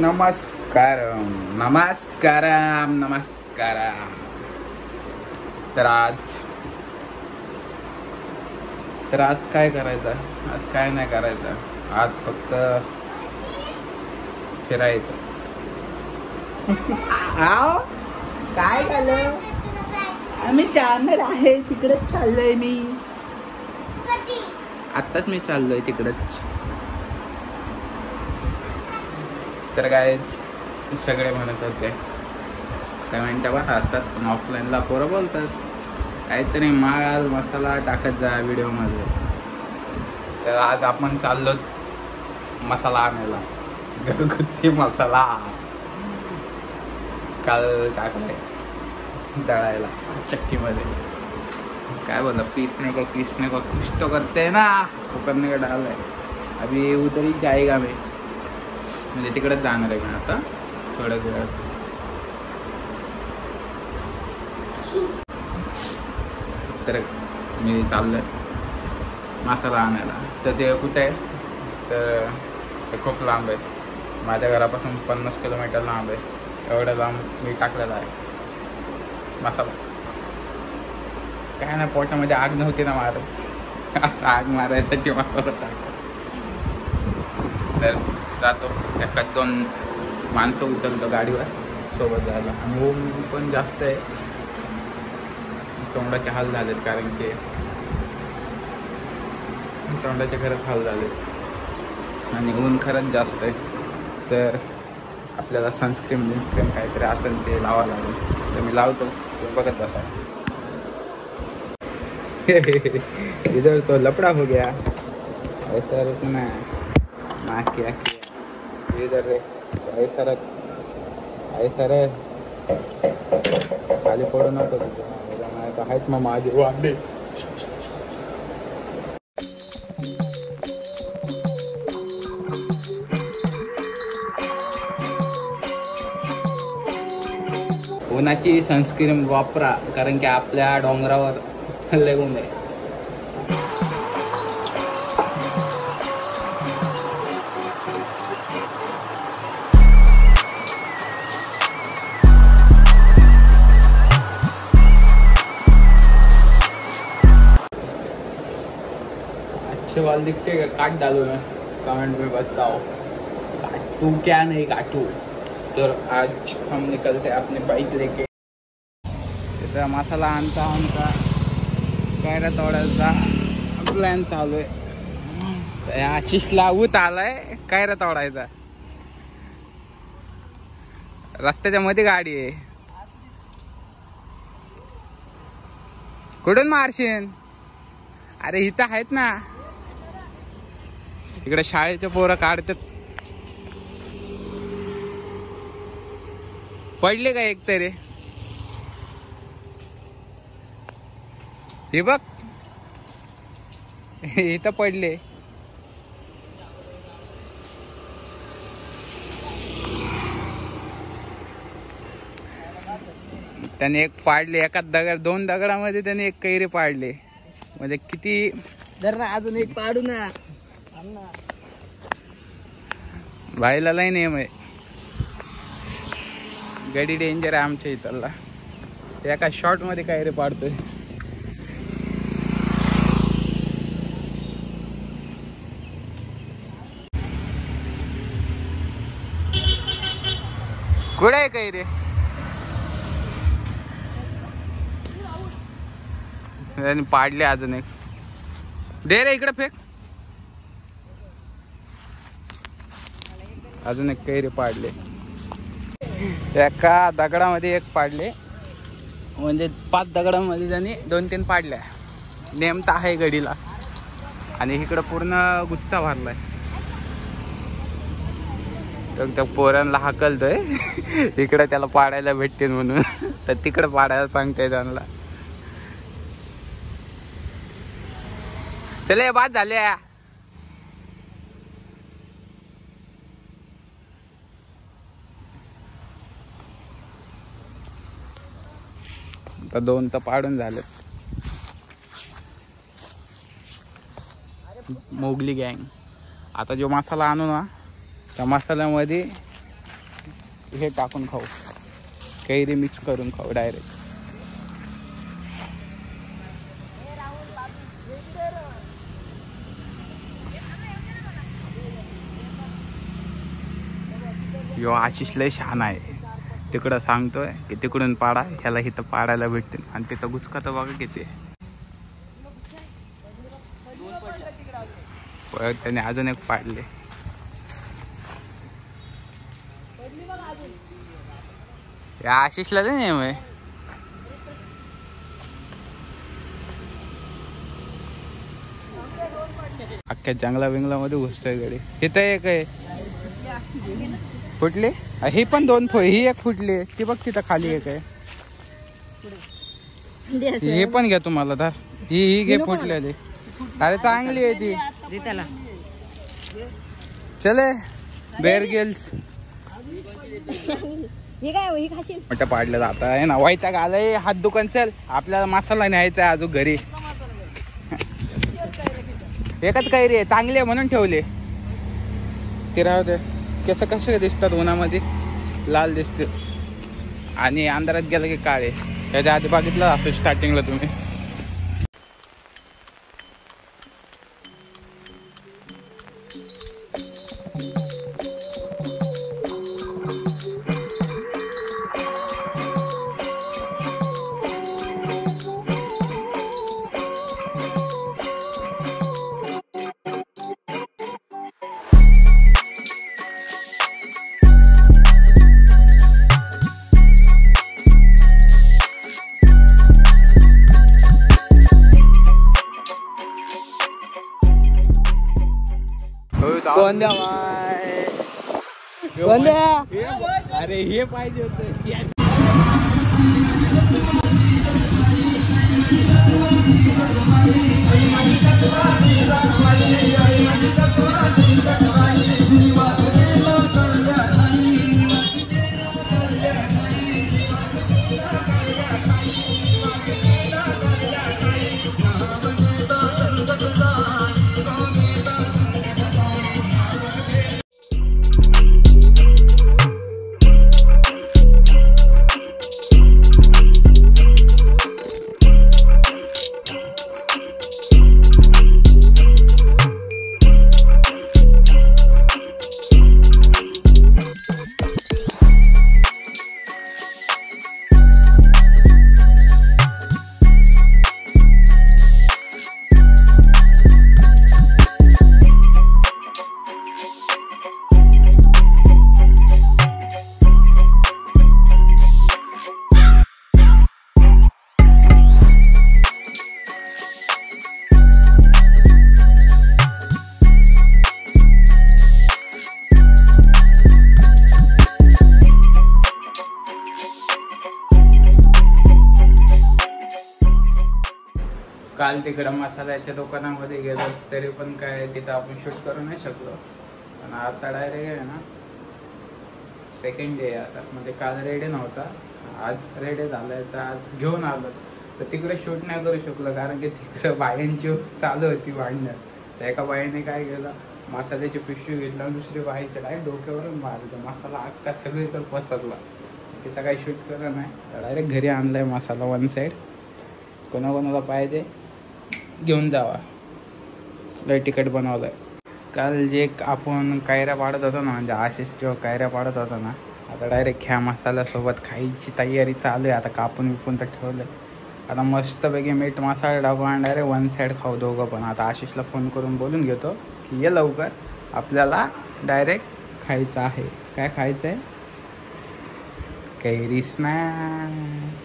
नमस्कारम नमस्कारम नमस्कारम. तर आज काय करायचं? आज काय नाही करायचं. आज फक्त फिरायचं. काय झालं? आम्ही जाणार आहे तिकडेच चाललोय मी. आत्ताच मी चाललोय तिकडेच. तर काय सगळे म्हणत होते काय म्हणता बा हातात पण ऑफलाईनला पोरं बोलतात काहीतरी माल मसाला टाकत जा व्हिडिओमध्ये. तर आज आपण चाललो मसाला आणायला, घरगुती मसाला. काल टाकलाय दळायला चक्कीमध्ये. काय बोला पीसने को कुछ तो करते हैं ना, वो करने का डाल है. अभी उधर ही जाएगा मैं, म्हणजे तिकडेच जाणार आहे मी आता थोड्या वेळात. तर मी चाललोय मसाला आणायला. तर ते कुठे आहे? तर ते खूप लांब आहे. माझ्या घरापासून 50 किलोमीटर लांब आहे. एवढं लांब मी टाकलेला आहे मसाला. काय ना पोटामध्ये आग नव्हती ना मारत, आता आग मारायसाठी मसाला टाक. तर जातो एखाद 2 माणसं उचलतो गाडीवर सोबत जायला. आणि ऊन पण जास्त आहे, तोंडाचे हाल झालेत. कारण की तोंडाचे खरंच हाल झालेत आणि ऊन खरंच जास्त आहे. तर आपल्याला सनस्क्रीन काहीतरी असेल ते लावावं लागेल. तर मी लावतो, ते बघत बसा. इधर तो लपड़ा हो गया ऐसा रुकना ना क्या इधर ऐसा रे खाली पडू नको तुझं आहेत मग माझे वांदे. उन्हाची सनस्क्रीन वापरा, कारण की आपल्या डोंगरावर लय ऊन आहे. अच्छे वाल दिखते का? काट डालो ना, कमेंट में बताओ काटू क्या नहीं काटू. तर आज हम निकलते अपने बाइक लेके. तिथं मसाला आणता कैरा तोडायचा प्लॅन चालू आहे. आशिषला ऊत आलाय कैरा तोडायचा. रस्त्याच्या मध्ये गाडी आहे. कुठून मारशीन? अरे इथं आहेत ना, इकडे शाळेचे पोरं काढतात. पडले का एक तरी? हे बघ इथं पडले. त्याने एक पाडले, एका 2 दगडामध्ये त्याने एक कैरी पाडले. म्हणजे किती धर ना, अजून एक पाडू ना. भाईला लय नेम आहे. गडी डेंजर आहे आमच्या इथला. एका शॉर्ट मध्ये कैरी पाडतोय. कुठे आहे कैरी? पाडले अजून एक. दे रे इकडे फेक. अजून एक कैरी पाडले. एका दगडामध्ये एक पाडले, म्हणजे 5 दगडामध्ये त्यांनी 2-3 पाडल्या. नेमता आहे गडीला. आणि इकडं पूर्ण गुत्ता भरलाय. तर त्या पोरांना हाकलतोय इकडे त्याला पाडायला भेटते म्हणून. तर तिकडे पाडायला सांगतोय त्यांना. चले बाद झाले. आता 2 तर पाडून झाले. मोगली गँग. आता जो मसाला आणू ना, त्या मसाल्यामध्ये हे टाकून खाऊ, कैरी मिक्स करून खाऊ डायरेक्ट. यो आशिष लय शहाण आहे. तिकडं सांगतोय की तिकडून पाडा, ह्याला इथं पाडायला भेटते. आणि तिथं गुचका तर बघा किती. त्याने अजून एक पाडले. या आशिषला नाही मग अख्ख्या जंगला बिंगलामध्ये घुसतोय गडी. इथं एक आहे फुटली, ही पण 2 ही एक फुटली. ती बघ तिथं खाली एक आहे. हे पण घ्या तुम्हाला तर. ही घे फुटलेली. अरे चांगली आहे ती. चले बेअर गेल्स मोठं पाडलं जात आहे ना. व्हायचा गालाय हात दुकान. चल आपल्याला मसाला न्यायचा अजून घरी. एकच काही रे चांगले म्हणून ठेवले. ते राहू दे. केस कसे दिसतात उन्हामध्ये, लाल दिसते आणि अंधारात गेलं की काळे. त्याच्या आधी बघितलं असतं स्टार्टिंगला तुम्ही. अरे हे पाहिजे होतं. काल तिकडं मसाल्याच्या दुकानामध्ये गेलो तरी पण काय तिथं आपण शूट करू नाही शकलो. पण आता डायरेक्ट आहे ना सेकंड डे आता. म्हणजे काल रेडी नव्हता, आज रेडी झालाय तर आज घेऊन आलो. तर तिकडे शूट नाही करू शकलो कारण की तिकडे बायांची चालू होती भांडणं. तर एका बाईने काय केलं, मसाल्याची पिशवी घेतला, दुसरी बाईच्या डायरेक्ट डोक्यावरून मारलं. मसाला अख्खा सगळीकडे पसरला. तिथं काही शूट करत नाही, डायरेक्ट घरी आणलाय मसाला 1 साईड. कोणाकोणाला पाहिजे घेऊन जावा. लय तिखट बनवलंय. काल जे आपण कायऱ्या पाडत होतो ना, म्हणजे आशिष जेव्हा कायऱ्या पाडत होता ना, आता डायरेक्ट ह्या मसाल्यासोबत खायची तयारी चालू आहे. आता कापून विपून तर ठेवलंय. आता मस्तपैकी मीठ मसाला टाकून डायरेक्ट 1 साईड खाऊ दोघं पण. आता आशिषला फोन करून बोलून घेतो की ये लवकर, आपल्याला डायरेक्ट खायचं आहे. काय खायचं आहे? कैरी स्नॅक.